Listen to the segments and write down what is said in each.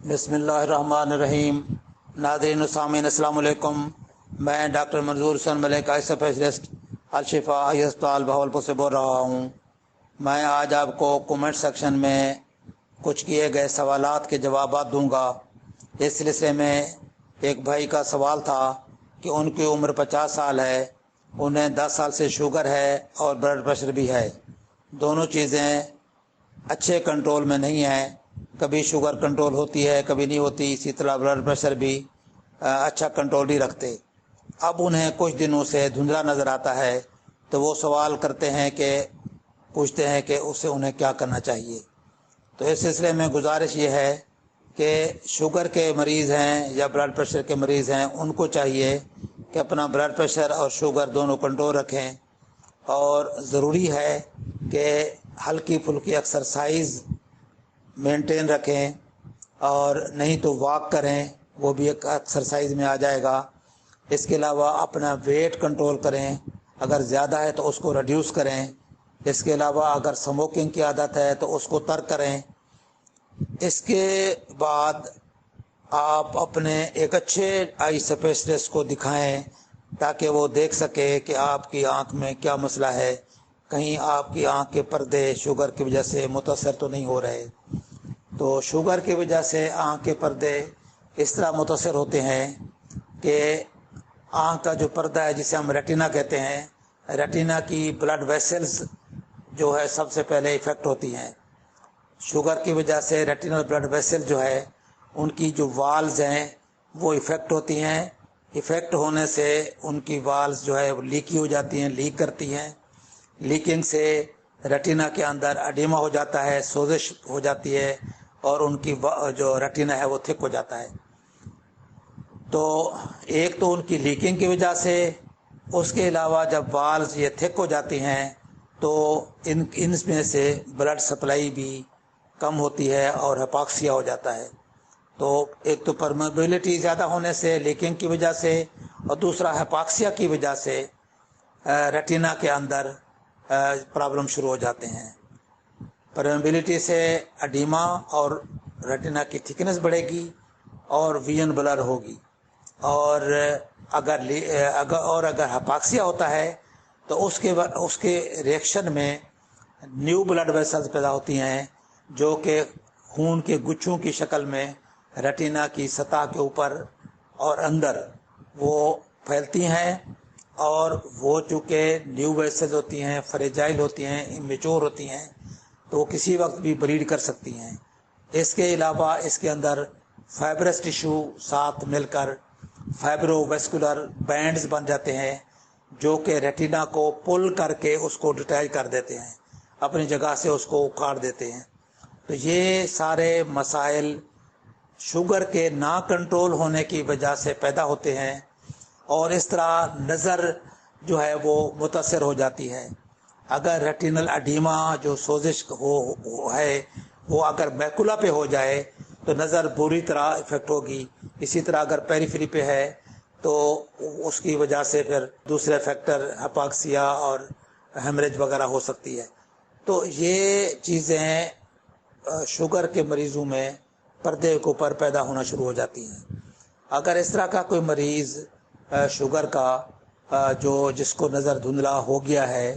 बिस्मिल्लाहिर्रहमानिर्रहीम। नाज़रीन सामीन अस्सलाम वालेकुम। मैं डॉक्टर मंजूर हुसैन मलिक आई स्पेशलिस्ट अल-शिफा आई अस्पताल बहावलपुर से बोल रहा हूँ। मैं आज आपको कमेंट सेक्शन में कुछ किए गए सवालात के जवाब दूंगा। इस सिलसिले में एक भाई का सवाल था कि उनकी उम्र 50 साल है, उन्हें 10 साल से शुगर है और ब्लड प्रेशर भी है। दोनों चीज़ें अच्छे कंट्रोल में नहीं है। कभी शुगर कंट्रोल होती है, कभी नहीं होती। इसी तरह ब्लड प्रेशर भी अच्छा कंट्रोल नहीं रखते। अब उन्हें कुछ दिनों से धुंधला नज़र आता है, तो वो सवाल करते हैं कि पूछते हैं कि उससे उन्हें क्या करना चाहिए। तो इस सिलसिले में गुजारिश ये है कि शुगर के मरीज़ हैं या ब्लड प्रेशर के मरीज़ हैं, उनको चाहिए कि अपना ब्लड प्रेशर और शुगर दोनों कंट्रोल रखें, और ज़रूरी है कि हल्की फुल्की एक्सरसाइज मेंटेन रखें, और नहीं तो वॉक करें, वो भी एक एक्सरसाइज में आ जाएगा। इसके अलावा अपना वेट कंट्रोल करें, अगर ज़्यादा है तो उसको रिड्यूस करें। इसके अलावा अगर स्मोकिंग की आदत है तो उसको तर्क करें। इसके बाद आप अपने एक अच्छे आई स्पेशलिस्ट को दिखाएं, ताकि वो देख सके कि आपकी आंख में क्या मसला है, कहीं आपकी आंख के पर्दे शुगर की वजह से मुतासर तो नहीं हो रहे। तो शुगर की वजह से आंख के पर्दे इस तरह मुतासर होते हैं कि आंख का जो पर्दा है, जिसे हम रेटिना कहते हैं, रेटिना की ब्लड वेसल्स जो है सबसे पहले इफ़ेक्ट होती हैं। शुगर की वजह से रेटिनल ब्लड वेसल जो है, उनकी जो वाल्स हैं वो इफ़ेक्ट होती हैं। इफ़ेक्ट होने से उनकी वाल्स जो है वो लीकी हो जाती हैं, लीक करती हैं। लीकिंग से रेटिना के अंदर एडिमा हो जाता है, सोजिश हो जाती है, और उनकी जो रेटिना है वो थिक हो जाता है। तो एक तो उनकी लीकिंग की वजह से, उसके अलावा जब वाल्स ये थिक हो जाती हैं तो इनमें से ब्लड सप्लाई भी कम होती है और हाइपॉक्सिया हो जाता है। तो एक तो परमेबिलिटी ज़्यादा होने से, लीकिंग की वजह से, और दूसरा हाइपॉक्सिया की वजह से रेटिना के अंदर प्रॉब्लम शुरू हो जाते हैं। परमेबिलिटी से एडिमा और रेटिना की थिकनेस बढ़ेगी और विजन ब्लर होगी। और अगर हाइपॉक्सिया होता है तो उसके रिएक्शन में न्यू ब्लड वेसल्स पैदा होती हैं, जो कि खून के गुच्छों की शक्ल में रेटिना की सतह के ऊपर और अंदर वो फैलती हैं, और वो चूँकि न्यू वेसल्स होती हैं, फ्रेजाइल होती हैं, इमेच्योर होती हैं, तो वो किसी वक्त भी ब्लीड कर सकती हैं। इसके अलावा इसके अंदर फाइब्रस टिश्यू साथ मिलकर फाइब्रोवेस्कुलर बैंड्स बन जाते हैं, जो कि रेटिना को पुल करके उसको डिटैच कर देते हैं, अपनी जगह से उसको उखाड़ देते हैं। तो ये सारे मसाइल शुगर के ना कंट्रोल होने की वजह से पैदा होते हैं, और इस तरह नज़र जो है वो मुतासर हो जाती है। अगर रेटिनल एडिमा जो सोजिश है वो अगर मैकुला पे हो जाए तो नज़र बुरी तरह इफेक्ट होगी। इसी तरह अगर पेरिफेरी पे है तो उसकी वजह से फिर दूसरे फैक्टर हाइपॉक्सिया और हेमरेज वगैरह हो सकती है। तो ये चीज़ें शुगर के मरीज़ों में पर्दे के ऊपर पैदा होना शुरू हो जाती हैं। अगर इस तरह का कोई मरीज़ शुगर का जिसको नज़र धुंधला हो गया है,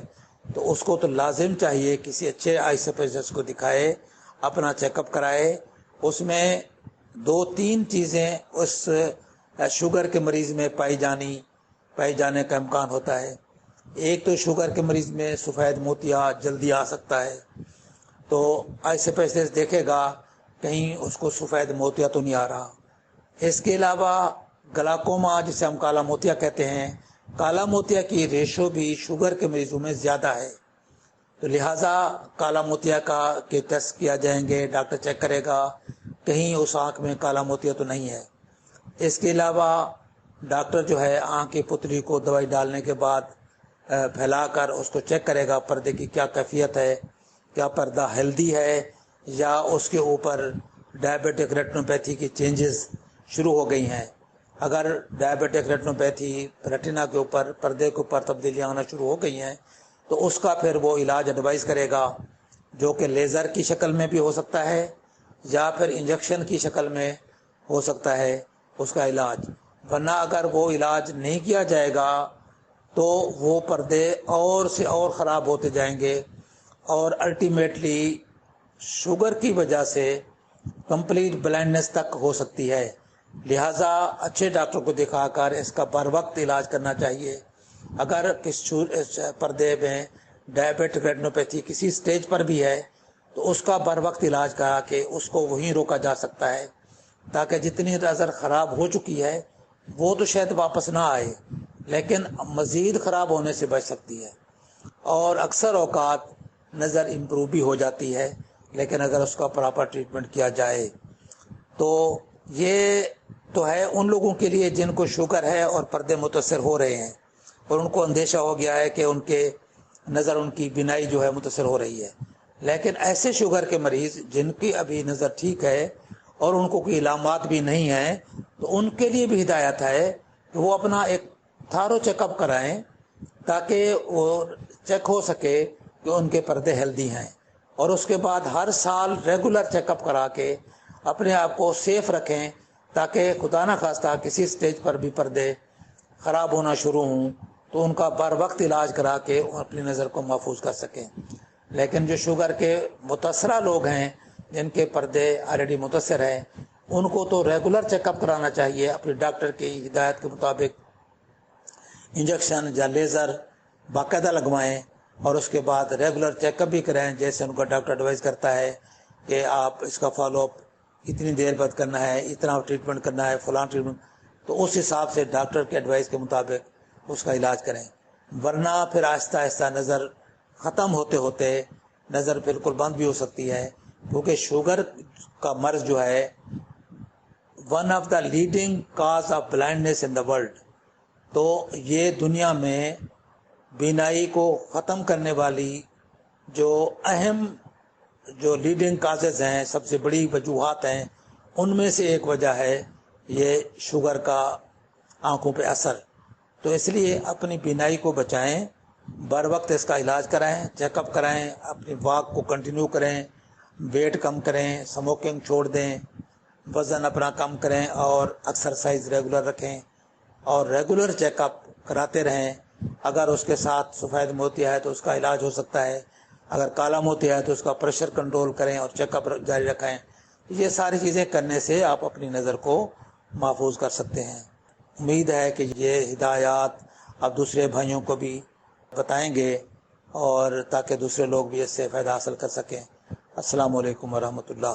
तो उसको तो लाजिम चाहिए किसी अच्छे आई स्पेशलिस्ट को दिखाए, अपना चेकअप कराए। उसमें 2-3 चीज़ें उस शुगर के मरीज़ में पाई जाने का इम्कान होता है। एक तो शुगर के मरीज़ में सफ़ेद मोतिया जल्दी आ सकता है, तो आई स्पेशलिस्ट देखेगा कहीं उसको सफ़ेद मोतिया तो नहीं आ रहा। इसके अलावा ग्लाकोमा, जिसे हम काला मोतिया कहते हैं, काला मोतिया की रेशो भी शुगर के मरीजों में ज़्यादा है, तो लिहाजा काला मोतिया के टेस्ट किया जाएंगे, डॉक्टर चेक करेगा कहीं उस आँख में काला मोतिया तो नहीं है। इसके अलावा डॉक्टर जो है आँख की पुतली को दवाई डालने के बाद फैलाकर उसको चेक करेगा पर्दे की क्या कैफियत है, क्या पर्दा हेल्दी है या उसके ऊपर डायबिटिक रेटिनोपैथी की चेंजेस शुरू हो गई हैं। अगर डायबिटिक रेटिनोपैथी रेटिना के ऊपर, पर्दे के ऊपर तब्दीलियाँ आना शुरू हो गई हैं, तो उसका फिर वो इलाज एडवाइस करेगा, जो कि लेज़र की शक्ल में भी हो सकता है یا پھر انجیکشن کی شکل میں ہو سکتا ہے اس کا علاج، ورنہ اگر وہ علاج نہیں کیا جائے گا تو وہ پردے اور سے اور خراب ہوتے جائیں گے اور الٹیمیٹلی شوگر کی وجہ سے کمپلیٹ بلائنڈنس تک ہو سکتی ہے۔ لہٰذا اچھے ڈاکٹر کو دکھا کر اس کا بر وقت علاج کرنا چاہیے۔ اگر کس پردے میں ڈائبیٹک ریٹینوپیتھی کسی سٹیج پر بھی ہے تو اس کا بر وقت علاج کرا کے اس کو وہیں روکا جا سکتا ہے، تاکہ جتنی نظر خراب ہو چکی ہے وہ تو شاید واپس نہ آئے لیکن مزید خراب ہونے سے بچ سکتی ہے، اور اکثر اوقات نظر امپروو بھی ہو جاتی ہے لیکن اگر اس کا پراپر ٹریٹمنٹ کیا جائے تو۔ یہ تو ہے ان لوگوں کے لیے جن کو شوگر ہے اور پردے متاثر ہو رہے ہیں اور ان کو اندیشہ ہو گیا ہے کہ ان کے نظر، ان کی بینائی جو ہے متاثر ہو رہی ہے، لیکن ایسے شوگر کے مریض جن کی ابھی نظر ٹھیک ہے اور ان کو کوئی علامات بھی نہیں ہیں تو ان کے لیے بھی ہدایت ہے کہ وہ اپنا ایک تھارو چیک اپ کرائیں تاکہ وہ چیک ہو سکے کہ ان کے پردے ہیلدی ہیں، اور اس کے بعد ہر سال ریگولر چیک اپ کرا کے اپنے آپ کو سیف رکھیں تاکہ خدا نہ خواستہ کسی سٹیج پر بھی پردے خراب ہونا شروع ہوں تو ان کا بر وقت علاج کرا کے اپنی نظر کو محفوظ کر سکیں۔ لیکن جو شوگر کے متاثرہ لوگ ہیں جن کے پردے آلریڈی متاثر ہیں ان کو تو ریگولر چیک اپ کرانا چاہیے، اپنے ڈاکٹر کی ہدایت کے مطابق انجیکشن یا لیزر باقاعدہ لگوائیں، اور اس کے بعد ریگولر چیک اپ بھی کریں جیسے ان کا ڈاکٹر ایڈوائز کرتا ہے کہ آپ اس کا فالو اپ اتنی دیر بعد کرنا ہے، اتنا ٹریٹمنٹ کرنا ہے، فلاں ٹریٹمنٹ، تو اس حساب سے ڈاکٹر کے ایڈوائز کے مطابق اس کا علاج کریں، ورنہ پھر آہستہ آہستہ نظر ختم ہوتے ہوتے نظر بالکل بند بھی ہو سکتی ہے، کیونکہ شوگر کا مرض جو ہے one of the leading cause of blindness in the world, تو یہ دنیا میں بینائی کو ختم کرنے والی جو اہم جو لیڈنگ کازز ہیں، سب سے بڑی وجوہات ہیں، ان میں سے ایک وجہ ہے یہ شوگر کا آنکھوں پہ اثر۔ تو اس لیے اپنی بینائی کو بچائیں، بر وقت اس کا علاج کرائیں، چیک اپ کرائیں، اپنی واک کو کنٹینیو کریں، ویٹ کم کریں، سموکنگ چھوڑ دیں، وزن اپنا کم کریں اور ایکسرسائز ریگولر رکھیں اور ریگولر چیک اپ کراتے رہیں۔ اگر اس کے ساتھ سفید موتیا ہے تو اس کا علاج ہو سکتا ہے، اگر کالا موتیا ہے تو اس کا پریشر کنٹرول کریں اور چیک اپ جاری رکھیں۔ یہ ساری چیزیں کرنے سے آپ اپنی نظر کو محفوظ کر سکتے ہیں۔ امید ہے کہ یہ ہدایات آپ دوسرے بھائیوں کو بھی بتائیں گے اور تاکہ دوسرے لوگ بھی اس سے فائدہ حاصل کر سکیں۔ السلام علیکم ورحمۃ اللہ۔